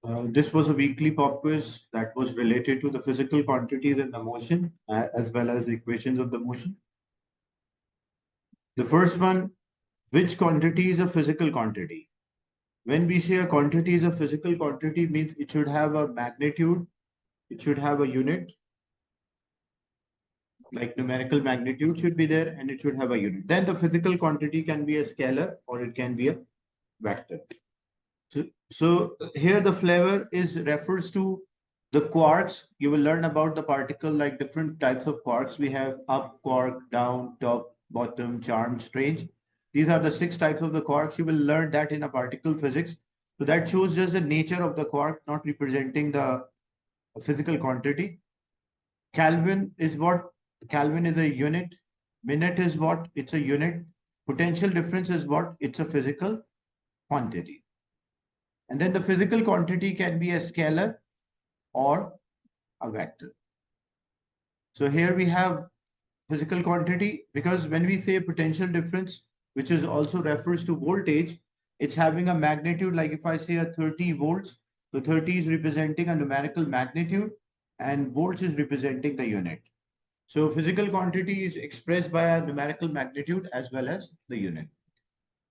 This was a weekly pop quiz that was related to the physical quantities in the motion as well as the equations of the motion. The first one, which quantity is a physical quantity? When we say a quantity is a physical quantity, means it should have a magnitude, it should have a unit, like numerical magnitude should be there, and it should have a unit. Then the physical quantity can be a scalar or it can be a vector. So here the flavor is refers to the quarks. You will learn about the particle, like different types of quarks. We have up quark, down, top, bottom, charm, strange. These are the 6 types of the quarks. You will learn that in a particle physics. So that shows just the nature of the quark, not representing the physical quantity. Kelvin is what? Kelvin is a unit. Minute is what? It's a unit. Potential difference is what? It's a physical quantity. And then the physical quantity can be a scalar or a vector. So here we have physical quantity, because when we say potential difference, which is also refers to voltage, it's having a magnitude. Like if I say a 30 volts, so 30 is representing a numerical magnitude and volts is representing the unit. So physical quantity is expressed by a numerical magnitude as well as the unit.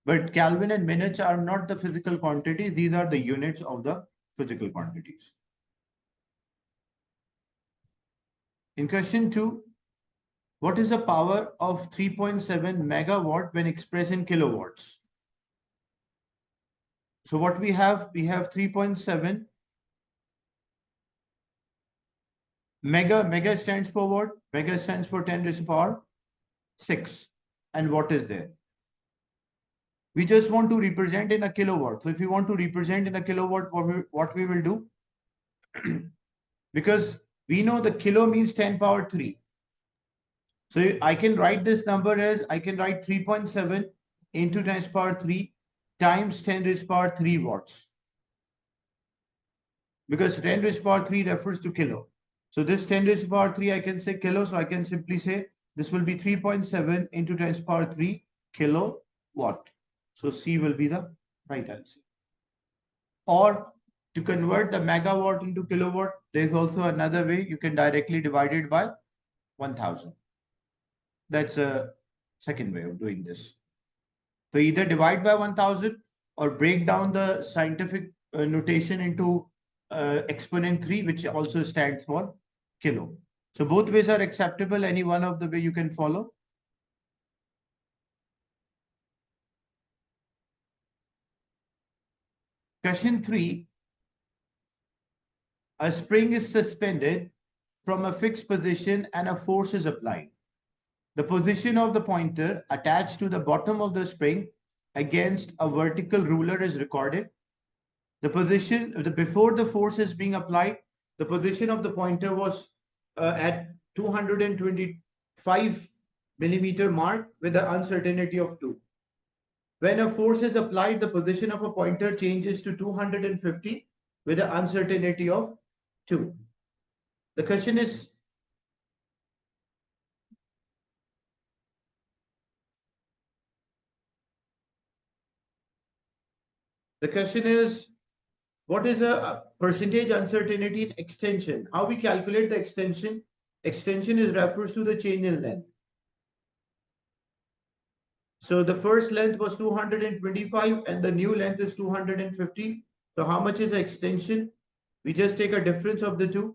But Kelvin and minutes are not the physical quantities. These are the units of the physical quantities. In question 2, what is the power of 3.7 megawatt when expressed in kilowatts? So what we have 3.7 mega stands for what? Mega stands for 10 raised to the power 6. And what is there? We just want to represent in a kilowatt. So if you want to represent in a kilowatt, what we will do? Because we know the kilo means 10 power 3. So I can write this number as, I can write 3.7 into 10 raised to the power 3 times 10 raised to the power 3 watts. Because 10 raised to the power 3 refers to kilo. So this 10 raised to the power 3, I can say kilo. So I can simply say this will be 3.7 into 10 raised to the power 3 kilowatt. So C will be the right answer. Or to convert the megawatt into kilowatt, there is also another way. You can directly divide it by 1000. That's a second way of doing this. So either divide by 1000 or break down the scientific notation into exponent 3, which also stands for kilo. So both ways are acceptable. Any one of the way you can follow. Question 3. A spring is suspended from a fixed position and a force is applied. The position of the pointer attached to the bottom of the spring against a vertical ruler is recorded. The position before the force is being applied, the position of the pointer was at 225 millimeter mark with the uncertainty of 2. When a force is applied, the position of a pointer changes to 250 with the uncertainty of 2. The question is, what is a percentage uncertainty in extension? How we calculate the extension? Extension is refers to the change in length. So the first length was 225 and the new length is 250. So how much is the extension? We just take a difference of the two.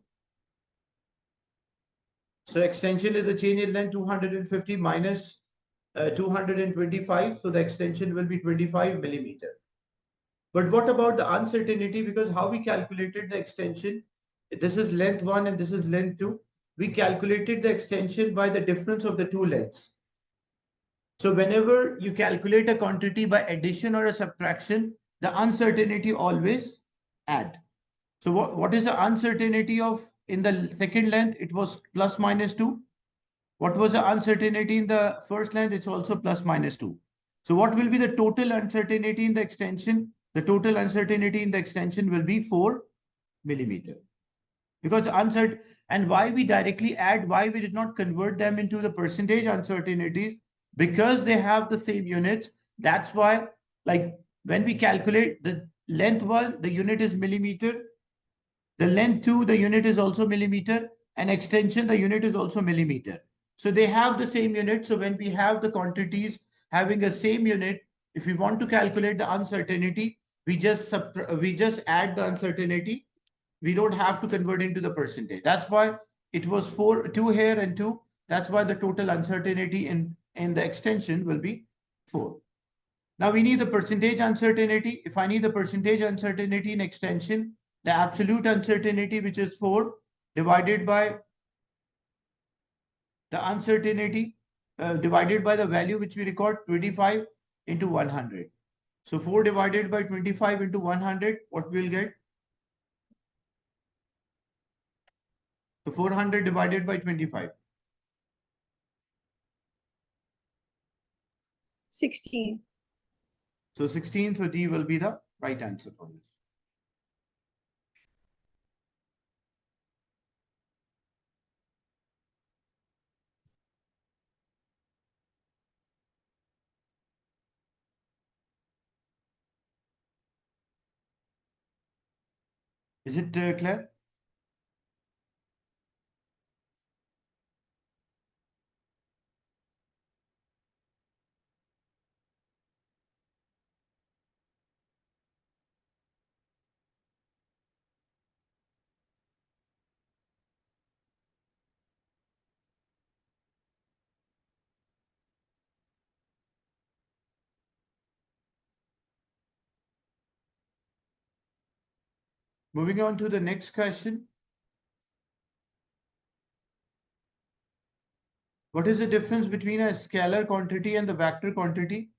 So extension is the change in length 250 minus 225. So the extension will be 25 millimeter. But what about the uncertainty? Because how we calculated the extension, this is length 1 and this is length 2. We calculated the extension by the difference of the two lengths. So whenever you calculate a quantity by addition or a subtraction, the uncertainty always add. So what is the uncertainty of in the second length? It was plus minus 2. What was the uncertainty in the first length? It's also plus minus 2. So what will be the total uncertainty in the extension? The total uncertainty in the extension will be 4 millimeter. Because uncertain, and why we directly add, why we did not convert them into the percentage uncertainties? Because they have the same units. That's why, like when we calculate the length 1, the unit is millimeter. The length 2, the unit is also millimeter, and extension, the unit is also millimeter. So they have the same unit. So when we have the quantities having a same unit, if we want to calculate the uncertainty, we just add the uncertainty. We don't have to convert into the percentage. That's why it was 2 here and 2. That's why the total uncertainty in the extension will be 4. Now we need the percentage uncertainty. If I need the percentage uncertainty in extension, the absolute uncertainty, which is 4, divided by the uncertainty, divided by the value which we record, 25 into 100. So 4 divided by 25 into 100, what we'll get? So 400 divided by 25. 16. So 16, so D will be the right answer for this. Is it clear? Moving on to the next question. What is the difference between a scalar quantity and the vector quantity?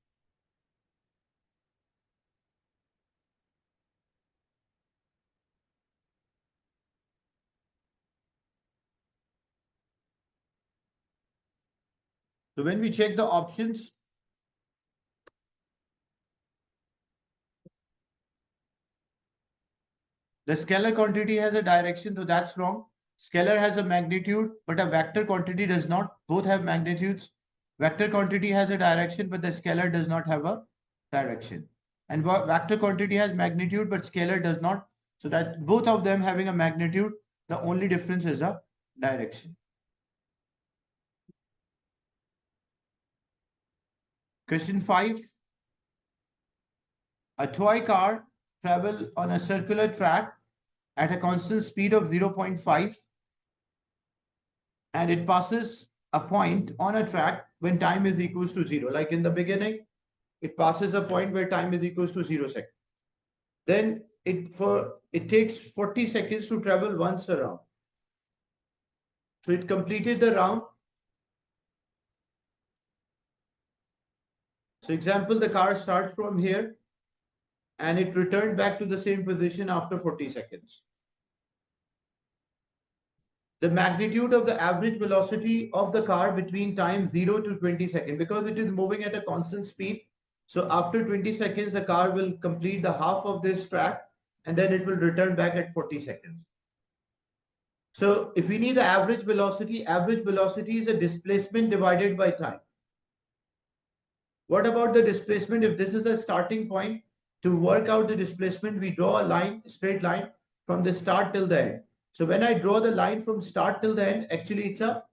So when we check the options, the scalar quantity has a direction, so that's wrong. Scalar has a magnitude, but a vector quantity does not. Both have magnitudes. Vector quantity has a direction, but the scalar does not have a direction. And vector quantity has magnitude, but scalar does not. So that both of them having a magnitude, the only difference is a direction. Question 5. A toy car travels on a circular track at a constant speed of 0.5, and it passes a point on a track when time is equals to 0. Like in the beginning, it passes a point where time is equals to 0 seconds. Then it takes 40 seconds to travel once around. So it completed the round. So example, the car starts from here and it returned back to the same position after 40 seconds. The magnitude of the average velocity of the car between time 0 to 20 seconds, because it is moving at a constant speed. So after 20 seconds, the car will complete the half of this track and then it will return back at 40 seconds. So if we need the average velocity is a displacement divided by time. What about the displacement? If this is a starting point, to work out the displacement, we draw a line, straight line from the start till the end. So when I draw the line from start till the end, actually it's a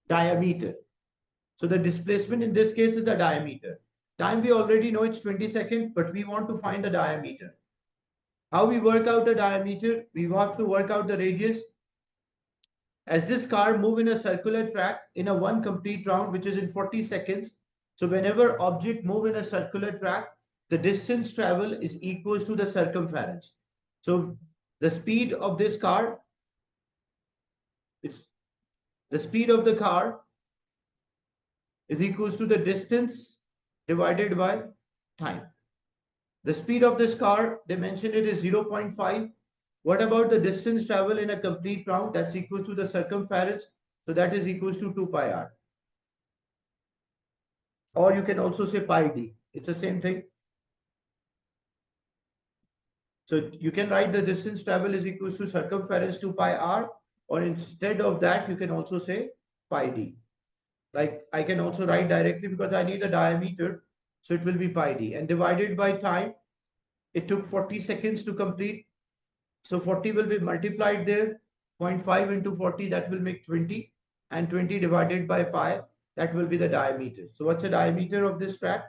diameter. So the displacement in this case is the diameter. Time we already know it's 20 seconds, but we want to find the diameter. How we work out the diameter? We have to work out the radius. As this car move in a circular track in a one complete round, which is in 40 seconds. So whenever object move in a circular track, the distance travel is equals to the circumference. So the speed of this car, the speed of the car is equals to the distance divided by time. The speed of this car, they mentioned it is 0.5. What about the distance travel in a complete round? That's equal to the circumference. So that is equals to 2 pi r. Or you can also say pi d. It's the same thing. So you can write the distance travel is equals to circumference 2 pi r, or instead of that, you can also say pi d. Like I can also write directly because I need a diameter. So it will be pi d, and divided by time. It took 40 seconds to complete. So 40 will be multiplied there. 0.5 into 40, that will make 20. And 20 divided by pi, that will be the diameter. So what's the diameter of this track?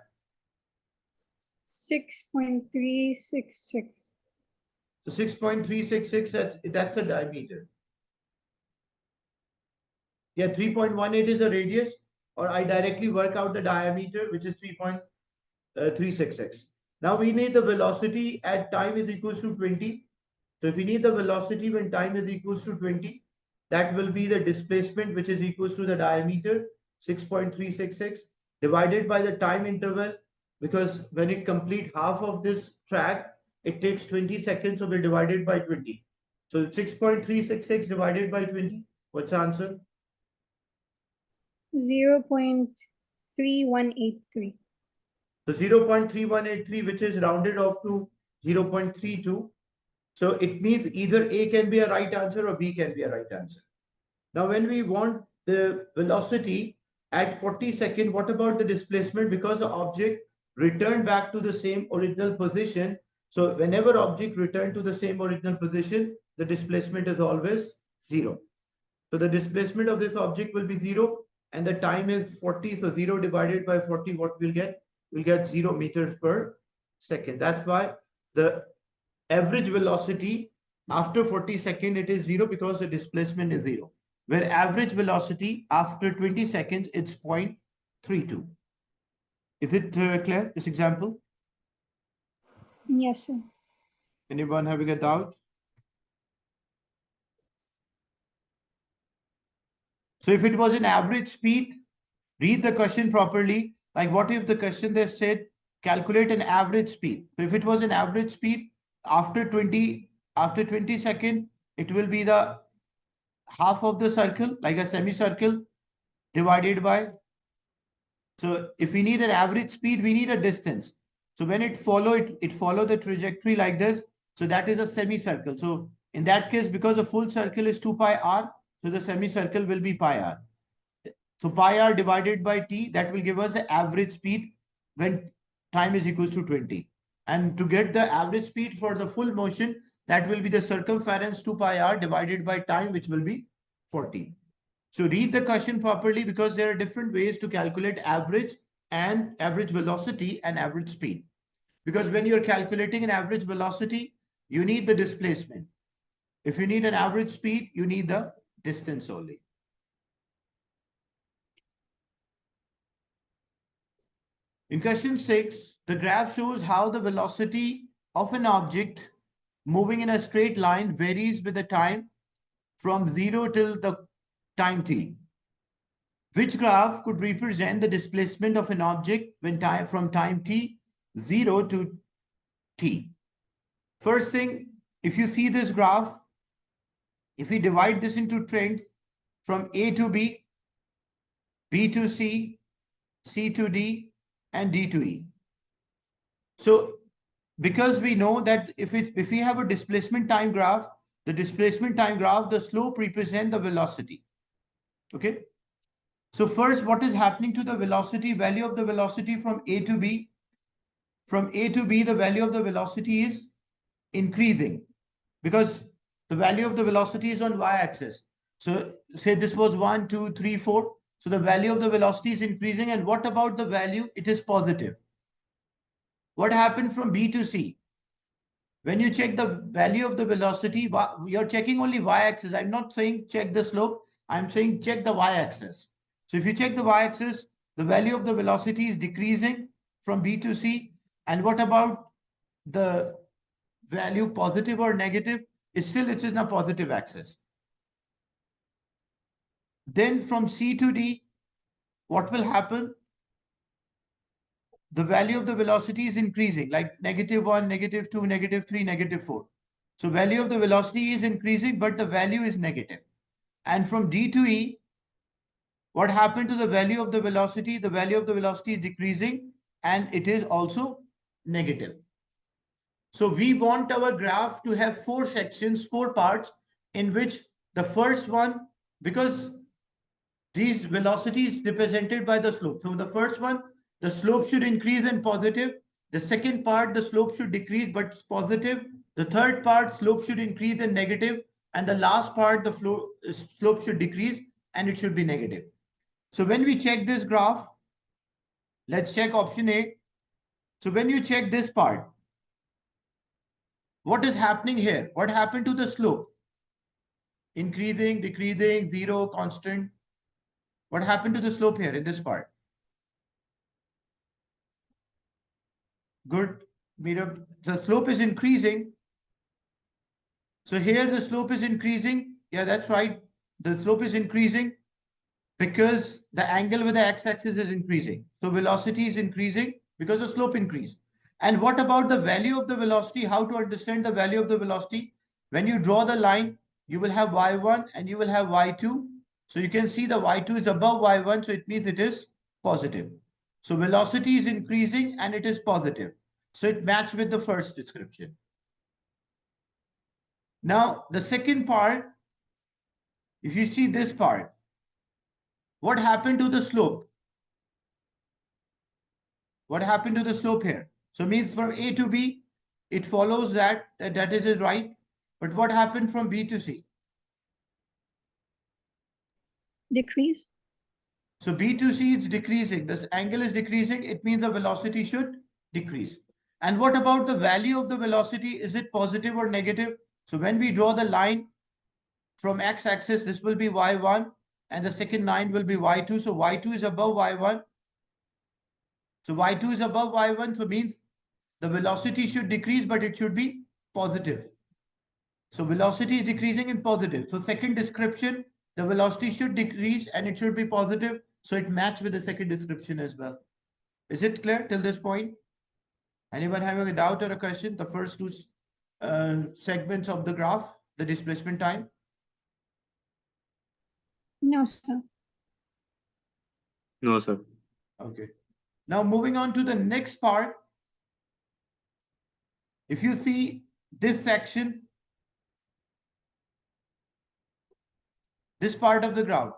6.366. So 6.366, that's a diameter. Yeah, 3.18 is a radius, or I directly work out the diameter, which is 3.366. Now we need the velocity at time is equals to 20. So if we need the velocity when time is equals to 20, that will be the displacement, which is equals to the diameter, 6.366, divided by the time interval, because when it complete half of this track, it takes 20 seconds, so we'll divide it by 20. So 6.366 divided by 20, what's the answer? 0.3183. So 0.3183, which is rounded off to 0.32. So it means either A can be a right answer or B can be a right answer. Now, when we want the velocity at 40 seconds, what about the displacement? Because the object returned back to the same original position. So whenever object return to the same original position, the displacement is always 0. So the displacement of this object will be 0 and the time is 40. So 0 divided by 40, what we'll get? We'll get 0 meters per second. That's why the average velocity after 40 seconds, it is 0 because the displacement is 0. Where average velocity after 20 seconds, it's 0.32. Is it clear, this example? Yes, sir. Anyone having a doubt? So if it was an average speed, read the question properly. Like what if the question they said, calculate an average speed. So if it was an average speed, after 20 seconds, it will be the half of the circle, like a semicircle, divided by. So if we need an average speed, we need a distance. So when it follow the trajectory like this. So that is a semicircle. So in that case, because the full circle is 2 pi r, so the semicircle will be pi r. So pi r divided by t, that will give us the average speed when time is equals to 20. And to get the average speed for the full motion, that will be the circumference 2 pi r divided by time, which will be 40. So read the question properly because there are different ways to calculate average and average velocity and average speed. Because when you're calculating an average velocity, you need the displacement. If you need an average speed, you need the distance only. In question 6, the graph shows how the velocity of an object moving in a straight line varies with the time from 0 till the time t. Which graph could represent the displacement of an object when time from time t 0 to t? First thing, if you see this graph, if we divide this into trends from A to B, B to C, C to D, and D to E. So because we know that if we have a displacement time graph, the displacement time graph, the slope represents the velocity. Okay. So first, what is happening to the velocity, value of the velocity from A to B? From A to B, the value of the velocity is increasing because the value of the velocity is on y-axis. So say this was 1, 2, 3, 4. So the value of the velocity is increasing. And what about the value? It is positive. What happened from B to C? When you check the value of the velocity, you're checking only y-axis. I'm not saying check the slope. I'm saying check the y-axis. So if you check the y-axis, the value of the velocity is decreasing from B to C. And what about the value, positive or negative? It's in a positive axis. Then from C to D, what will happen? The value of the velocity is increasing, like -1, -2, -3, -4. So value of the velocity is increasing, but the value is negative. And from D to E, what happened to the value of the velocity? The value of the velocity is decreasing and it is also negative. So we want our graph to have 4 sections, 4 parts, in which the first one, because these velocities represented by the slope. So the first one, the slope should increase in positive. The second part, the slope should decrease, but it's positive. The third part, slope should increase and negative. And the last part, the slope should decrease and it should be negative. So when we check this graph, let's check option A. So when you check this part, what is happening here? What happened to the slope? Increasing, decreasing, zero, constant. What happened to the slope here in this part? Good. Meetup. The slope is increasing. So here the slope is increasing. Yeah, that's right. The slope is increasing because the angle with the x-axis is increasing. So velocity is increasing because the slope increase. And what about the value of the velocity? How to understand the value of the velocity? When you draw the line, you will have y1 and you will have y2. So you can see the y2 is above y1, so it means it is positive. So velocity is increasing and it is positive. So it matches with the first description. Now, the second part, if you see this part, what happened to the slope? What happened to the slope here? So means from A to B, it follows that is right. But what happened from B to C? Decrease. So B to C is decreasing. This angle is decreasing. It means the velocity should decrease. And what about the value of the velocity? Is it positive or negative? So when we draw the line from x-axis, this will be y1 and the second line will be y2. So y2 is above y1. So y2 is above y1. So means the velocity should decrease, but it should be positive. So velocity is decreasing in positive. So second description, the velocity should decrease and it should be positive. So it matches with the second description as well. Is it clear till this point? Anyone having a doubt or a question? The first two segments of the graph, the displacement time? No, sir. No, sir. Okay. Now moving on to the next part. If you see this section, this part of the graph,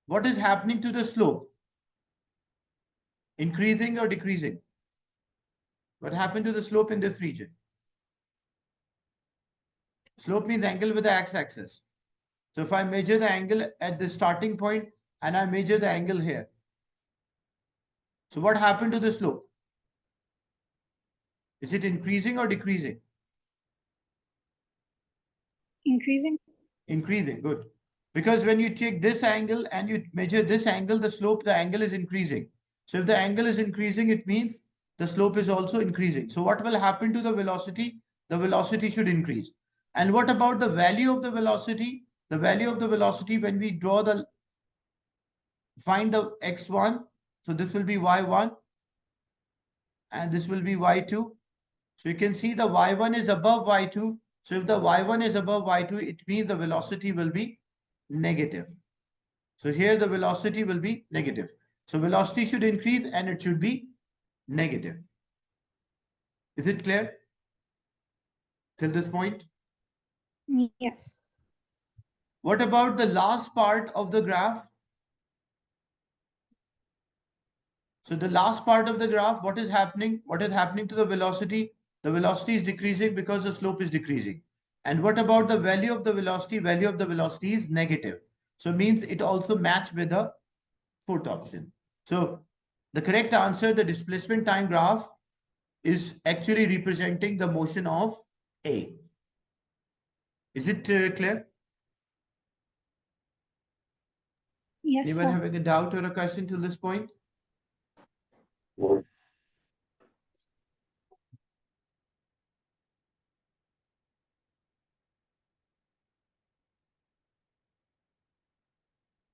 what is happening to the slope? Increasing or decreasing? What happened to the slope in this region? Slope means angle with the x-axis. So if I measure the angle at the starting point and I measure the angle here. So what happened to the slope? Is it increasing or decreasing? Increasing. Increasing, good. Because when you take this angle and you measure this angle, the slope, the angle is increasing. So if the angle is increasing, it means the slope is also increasing. So what will happen to the velocity? The velocity should increase. And what about the value of the velocity? The value of the velocity when we draw the, find the x1. So this will be y1 and this will be y2. So you can see the y1 is above y2. So if the y1 is above y2, it means the velocity will be negative. So here the velocity will be negative. So velocity should increase and it should be negative. Is it clear till this point? Yes. What about the last part of the graph? So the last part of the graph, what is happening? What is happening to the velocity? The velocity is decreasing because the slope is decreasing. And what about the value of the velocity? Value of the velocity is negative. So it means it also matches with the fourth option. So the correct answer, the displacement time graph, is actually representing the motion of A. Is it clear? Yes, Anyone sir. having a doubt or a question till this point?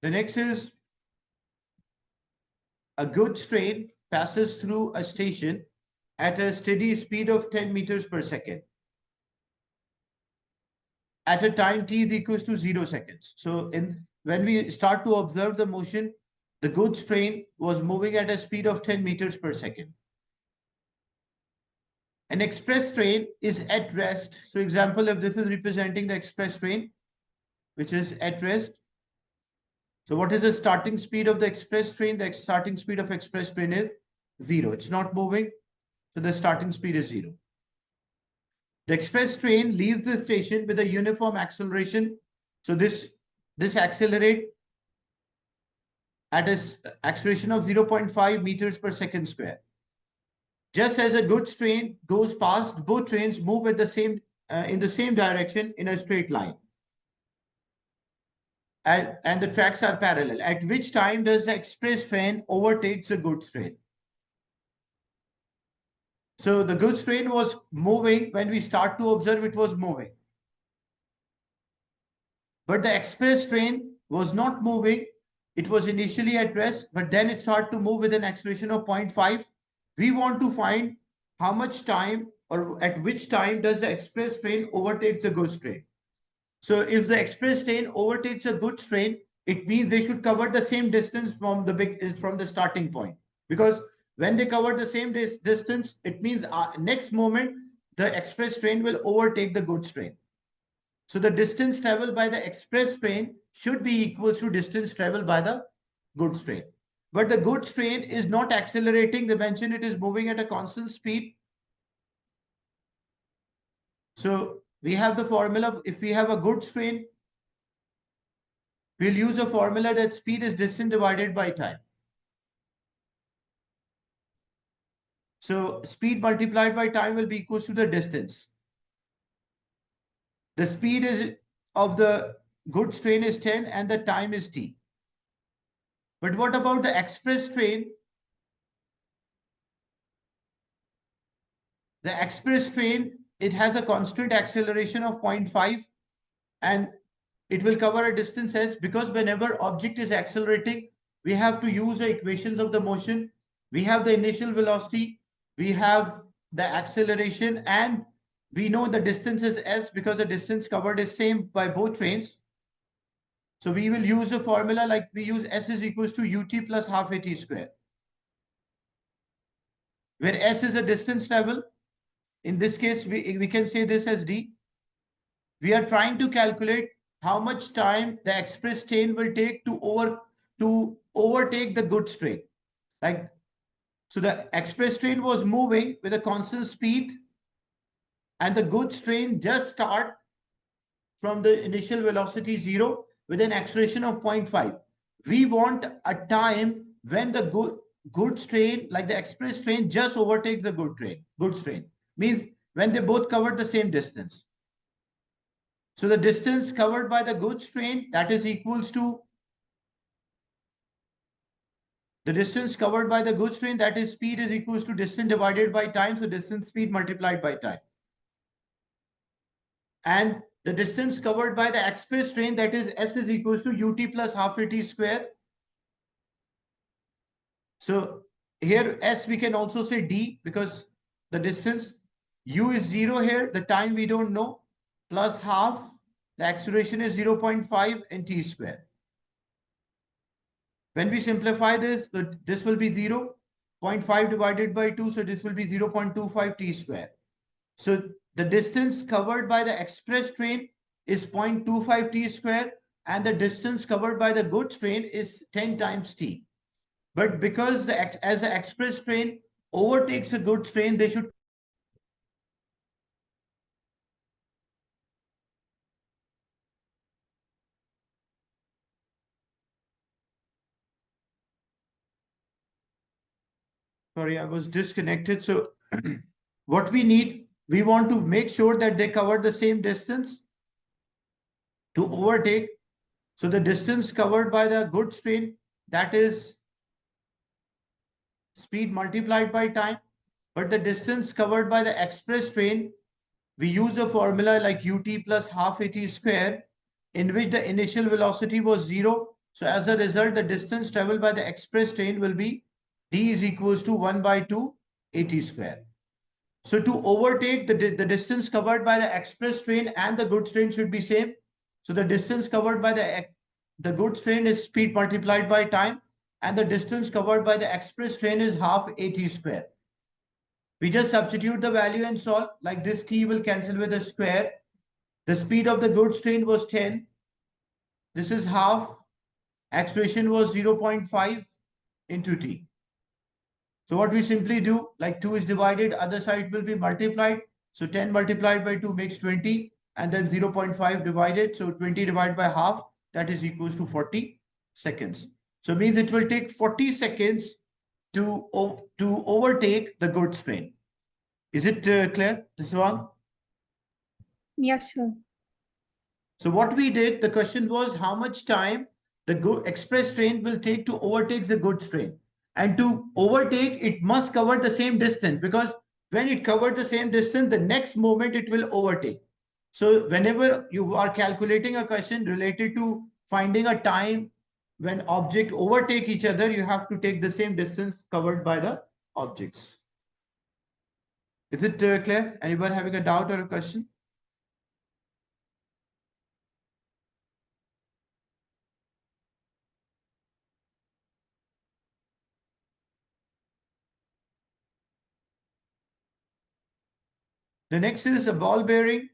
The next is a goods train passes through a station at a steady speed of 10 meters per second at a time t is equals to 0 seconds. So when we start to observe the motion, the goods train was moving at a speed of 10 meters per second. An express train is at rest. So example, if this is representing the express train, which is at rest. So what is the starting speed of the express train? The starting speed of express train is 0. It's not moving. So the starting speed is 0. The express train leaves the station with a uniform acceleration. So this accelerate at an acceleration of 0.5 meters per second square. Just as a goods train goes past, both trains move at the same in the same direction in a straight line. And the tracks are parallel. At which time does the express train overtake the goods train? So the goods train was moving when we start to observe it was moving. But the express train was not moving. It was initially at rest, but then it started to move with an acceleration of 0.5. We want to find how much time or at which time does the express train overtake the goods train. So if the express train overtakes a goods train, it means they should cover the same distance from the starting point. Because when they cover the same distance, it means next moment the express train will overtake the goods train. So the distance traveled by the express train should be equal to distance traveled by the goods train. But the goods train is not accelerating. They mention it is moving at a constant speed. So we have the formula. If we have a goods train, we'll use a formula that speed is distance divided by time. So speed multiplied by time will be equal to the distance. The speed is of the goods train is 10 and the time is t. But what about the express train? The express train, it has a constant acceleration of 0.5 and it will cover a distance s, because whenever object is accelerating, we have to use the equations of the motion. We have the initial velocity, we have the acceleration, and we know the distance is s because the distance covered is same by both trains. So we will use a formula like we use s is equals to ut plus half at square, where s is a distance travel. In this case, we can say this as d. We are trying to calculate how much time the express train will take to overtake the goods train. Like, so the express train was moving with a constant speed, and the goods train just start from the initial velocity 0 with an acceleration of 0.5. We want a time when the goods train, like the express train, just overtakes the goods train. Means when they both cover the same distance. So the distance covered by the goods train, that is equals to the distance covered by the goods train, that is speed, is equals to distance divided by time. So distance speed multiplied by time. And the distance covered by the express train, that is s, is equals to ut plus half at square. So here s we can also say d, because the distance, u is 0 here, the time we don't know, plus half, the acceleration is 0.5 in t square. When we simplify this, this will be 0.5 divided by 2, so this will be 0.25 t square. So the distance covered by the express train is 0.25 t square, and the distance covered by the goods train is 10 times t. But because as the express train overtakes a goods train, they should. Sorry, I was disconnected. So what we need, we want to make sure that they cover the same distance to overtake. So the distance covered by the goods train, that is speed multiplied by time. But the distance covered by the express train, we use a formula like ut plus half at square, in which the initial velocity was 0. So as a result, the distance traveled by the express train will be d is equals to 1 by 2 at square. So to overtake, the distance covered by the express train and the goods train should be same. So the distance covered by the goods train is speed multiplied by time, and the distance covered by the express train is half at square. We just substitute the value and solve. Like this t will cancel with a square. The speed of the goods train was 10. This is half. Acceleration was 0.5 into t. So what we simply do, like 2 is divided, other side will be multiplied. So 10 multiplied by 2 makes 20, and then 0.5 divided. So 20 divided by half, that is equals to 40 seconds. So means it will take 40 seconds to overtake the goods train. Is it clear, this one? Yes, sir. So what we did, the question was how much time the express train will take to overtake the goods train. And to overtake, it must cover the same distance, because when it covered the same distance, the next moment it will overtake. So whenever you are calculating a question related to finding a time when object overtake each other, you have to take the same distance covered by the objects. Is it clear? Anyone having a doubt or a question? The next is a ball bearing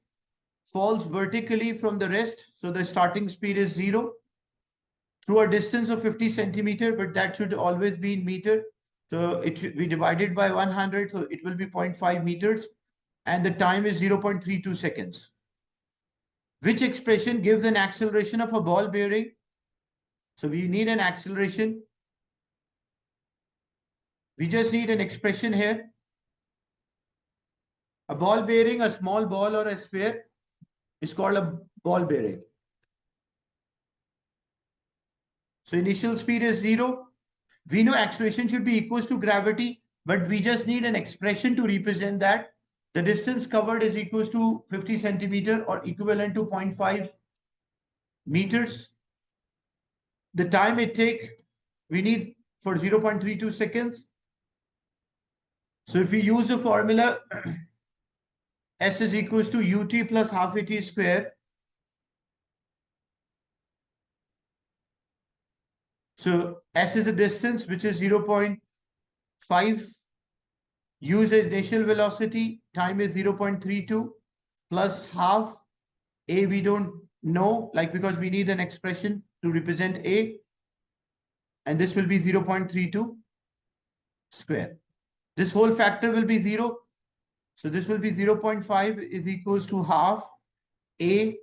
falls vertically from the rest. So the starting speed is 0 through a distance of 50 centimeter, but that should always be in meter. So it should be divided by 100. So it will be 0.5 meters, and the time is 0.32 seconds. Which expression gives an acceleration of a ball bearing? So we need an acceleration. We just need an expression here. A ball bearing, a small ball or a sphere, is called a ball bearing. So initial speed is 0. We know acceleration should be equal to gravity, but we just need an expression to represent that. The distance covered is equal to 50 centimeter or equivalent to 0.5 meters. The time it take, we need for 0.32 seconds. So if we use the formula, S is equals to ut plus half at square. So S is the distance, which is 0.5. Use the initial velocity, time is 0.32 plus half. A we don't know, like, because we need an expression to represent A. And this will be 0.32 square. This whole factor will be 0. So this will be 0.5 is equals to half A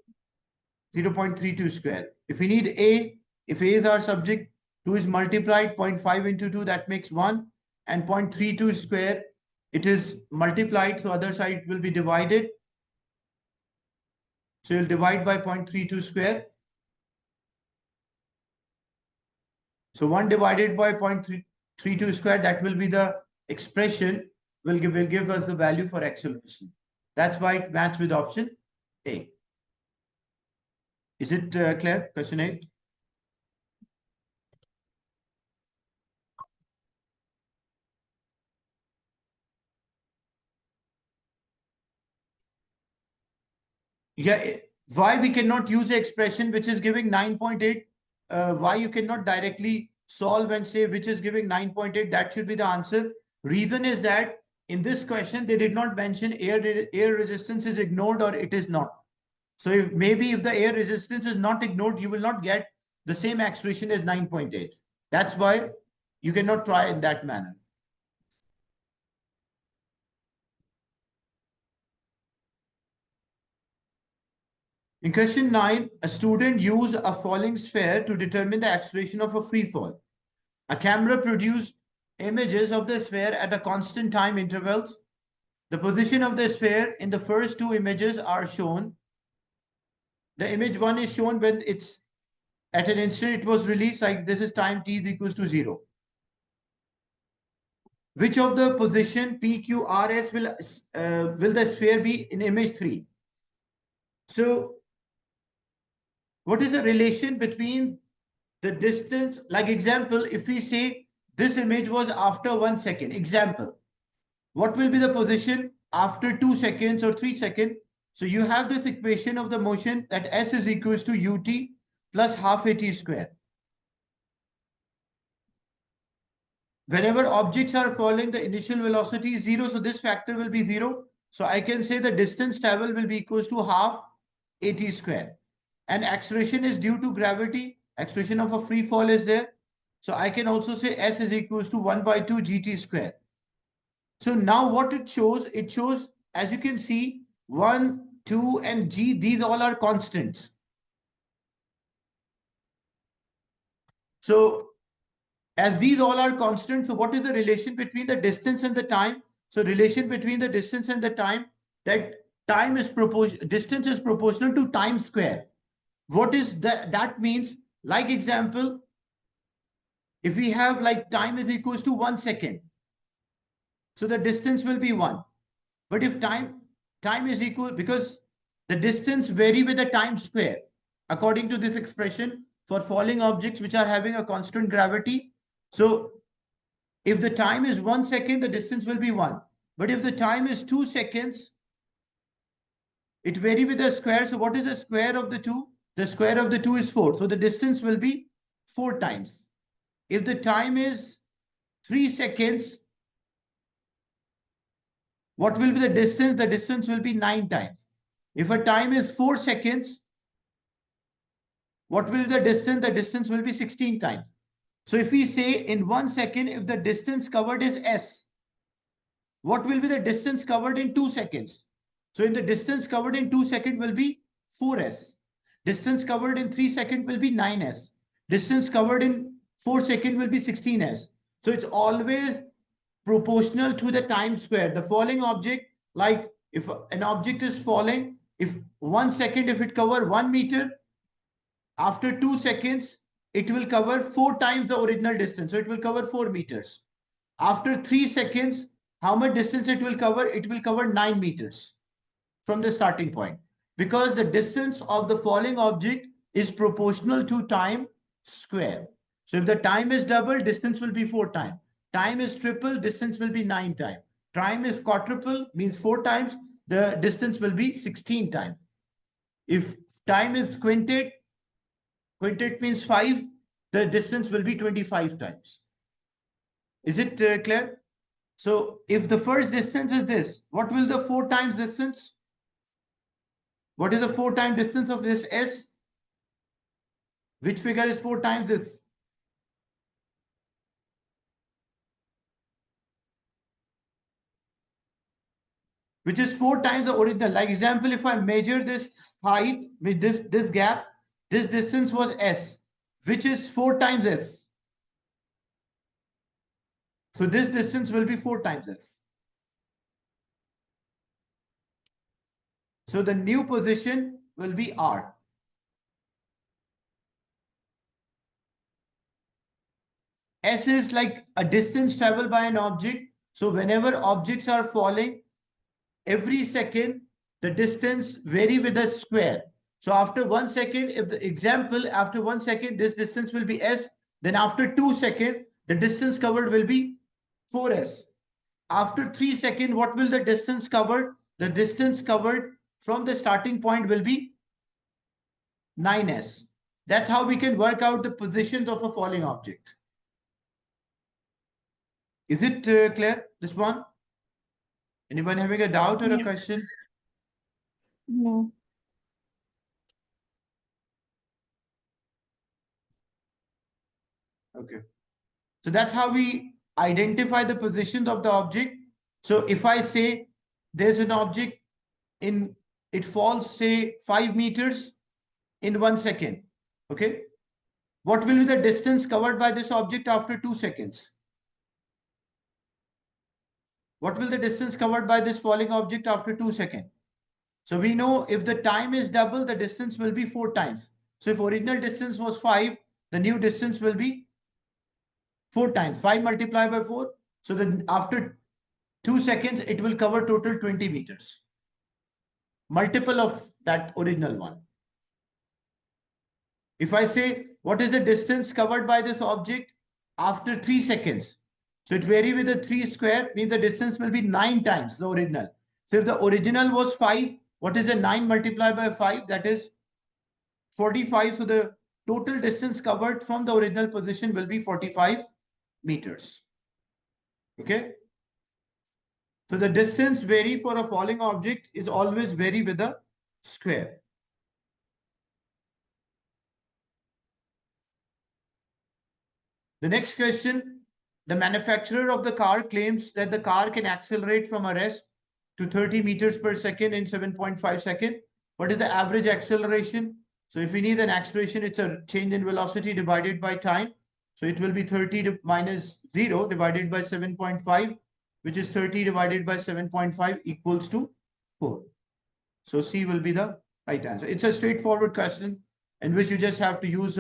0.32 square. If we need A, if A is our subject, 2 is multiplied, 0.5 into 2, that makes 1. And 0.32 square, it is multiplied, so other side will be divided. So you'll divide by 0.32 square. So 1 divided by 0.32 square, that will be the expression, will give us the value for acceleration. That's why it matches with option A. Is it clear? Question 8. Yeah, why we cannot use the expression which is giving 9.8? Why you cannot directly solve and say which is giving 9.8? That should be the answer. Reason is that in this question, they did not mention air resistance is ignored or it is not. So if the air resistance is not ignored, you will not get the same acceleration as 9.8. That's why you cannot try in that manner. In question 9, a student used a falling sphere to determine the acceleration of a free fall. A camera produced images of the sphere at a constant time intervals. The position of the sphere in the first two images are shown. The image 1 is shown when it's at an instant it was released, like this is time t is equals to 0. Which of the position P, Q, R, S will the sphere be in image 3? So what is the relation between the distance? Like example, if we say this image was after 1 second, example, what will be the position after 2 seconds or 3 seconds? So you have this equation of the motion that S is equals to ut plus half at square. Whenever objects are falling, the initial velocity is 0. So this factor will be 0. So I can say the distance traveled will be equals to half at square. And acceleration is due to gravity. Acceleration of a free fall is there. So I can also say S is equals to 1 by 2 gt square. So now what it shows, as you can see, 1, 2, and G, these all are constants. So as these all are constants, so what is the relation between the distance and the time? So relation between the distance and the time, that distance is proportional to time square. What is that? That means, like example, if we have like time is equals to 1 second, so the distance will be 1. But if time is equal, because the distance vary with the time square, according to this expression, for falling objects which are having a constant gravity. So if the time is 1 second, the distance will be 1. But if the time is 2 seconds, it vary with the square. So what is the square of the 2? The square of the 2 is 4. So the distance will be 4 times. If the time is 3 seconds, what will be the distance? The distance will be 9 times. If a time is 4 seconds, what will be the distance? The distance will be 16 times. So if we say in 1 second, if the distance covered is S, what will be the distance covered in 2 seconds? So in the distance covered in 2 seconds will be 4S. Distance covered in 3 seconds will be 9S. Distance covered in 4 seconds will be 16S. So it's always proportional to the time square. The falling object, like if an object is falling, if 1 second, if it cover 1 meter, after 2 seconds, it will cover 4 times the original distance. So it will cover 4 meters. After 3 seconds, how much distance it will cover? It will cover 9 meters from the starting point, because the distance of the falling object is proportional to time square. So if the time is double, distance will be 4 times. Time is triple, distance will be 9 times. Time is quadruple, means 4 times, the distance will be 16 times. If time is quintet means 5, the distance will be 25 times. Is it clear? So if the first distance is this, what will the 4 times distance? What is the 4 times distance of this S? Which figure is 4 times this? Which is 4 times the original. Like example, if I measure this height with this gap, this distance was S, which is 4 times S. So this distance will be 4 times S. So the new position will be R. S is like a distance traveled by an object. So whenever objects are falling, every second, the distance vary with a square. So after 1 second, if the example, after 1 second, this distance will be S. Then after 2 seconds, the distance covered will be 4S. After 3 seconds, what will the distance covered? The distance covered from the starting point will be 9S. That's how we can work out the positions of a falling object. Is it clear, this one? Anyone having a doubt or a question? No. Okay. So that's how we identify the positions of the object. So if I say there's an object it falls, say 5 meters in 1 second. Okay. What will be the distance covered by this object after 2 seconds? What will the distance covered by this falling object after 2 seconds? So we know if the time is double, the distance will be 4 times. So if original distance was 5, the new distance will be 4 times. 5 multiplied by 4. So then after 2 seconds, it will cover total 20 meters. Multiple of that original one. If I say, what is the distance covered by this object after 3 seconds? So it vary with the 3 square, means the distance will be 9 times the original. So if the original was 5, what is the 9 multiplied by 5? That is 45. So the total distance covered from the original position will be 45 meters. Okay. So the distance vary for a falling object is always vary with a square. The next question, the manufacturer of the car claims that the car can accelerate from a rest to 30 meters per second in 7.5 seconds. What is the average acceleration? So if we need an acceleration, it's a change in velocity divided by time. So it will be 30 minus 0 divided by 7.5, which is 30 divided by 7.5 equals to 4. So C will be the right answer. It's a straightforward question in which you just have to use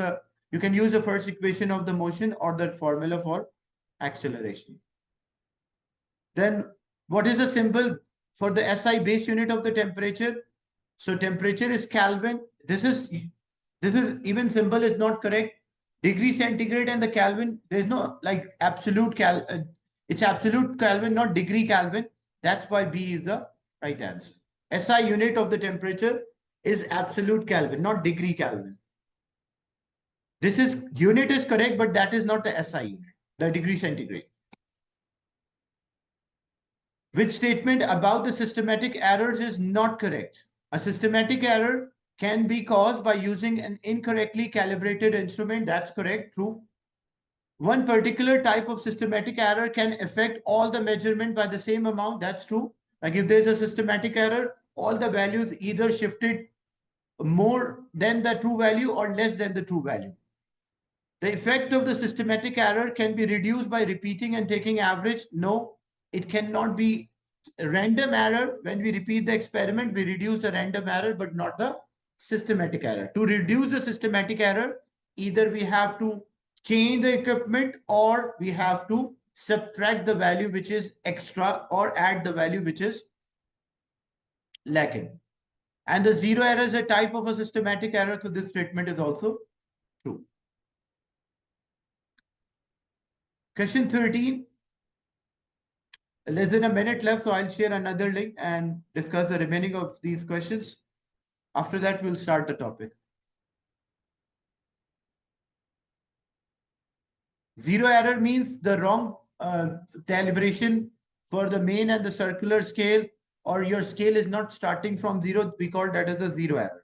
you can use the first equation of the motion or the formula for acceleration. Then what is the symbol for the SI base unit of the temperature? So temperature is Kelvin. This is even symbol is not correct. Degree centigrade and the Kelvin, there's no like absolute it's absolute Kelvin, not degree Kelvin. That's why B is the right answer. SI unit of the temperature is absolute Kelvin, not degree Kelvin. This is unit is correct, but that is not the SI unit, the degree centigrade. Which statement about the systematic errors is not correct? A systematic error can be caused by using an incorrectly calibrated instrument. That's correct, true. One particular type of systematic error can affect all the measurement by the same amount. That's true. Like if there's a systematic error, all the values either shifted more than the true value or less than the true value. The effect of the systematic error can be reduced by repeating and taking average. No, it cannot be random error. When we repeat the experiment, we reduce the random error, but not the systematic error. To reduce the systematic error, either we have to change the equipment or we have to subtract the value which is extra or add the value which is lacking. And the zero error is a type of a systematic error, so this statement is also true. Question 13. Less than a minute left, so I'll share another link and discuss the remaining of these questions. After that, we'll start the topic. Zero error means the wrong calibration for the main and the circular scale, or your scale is not starting from 0. We call that as a zero error.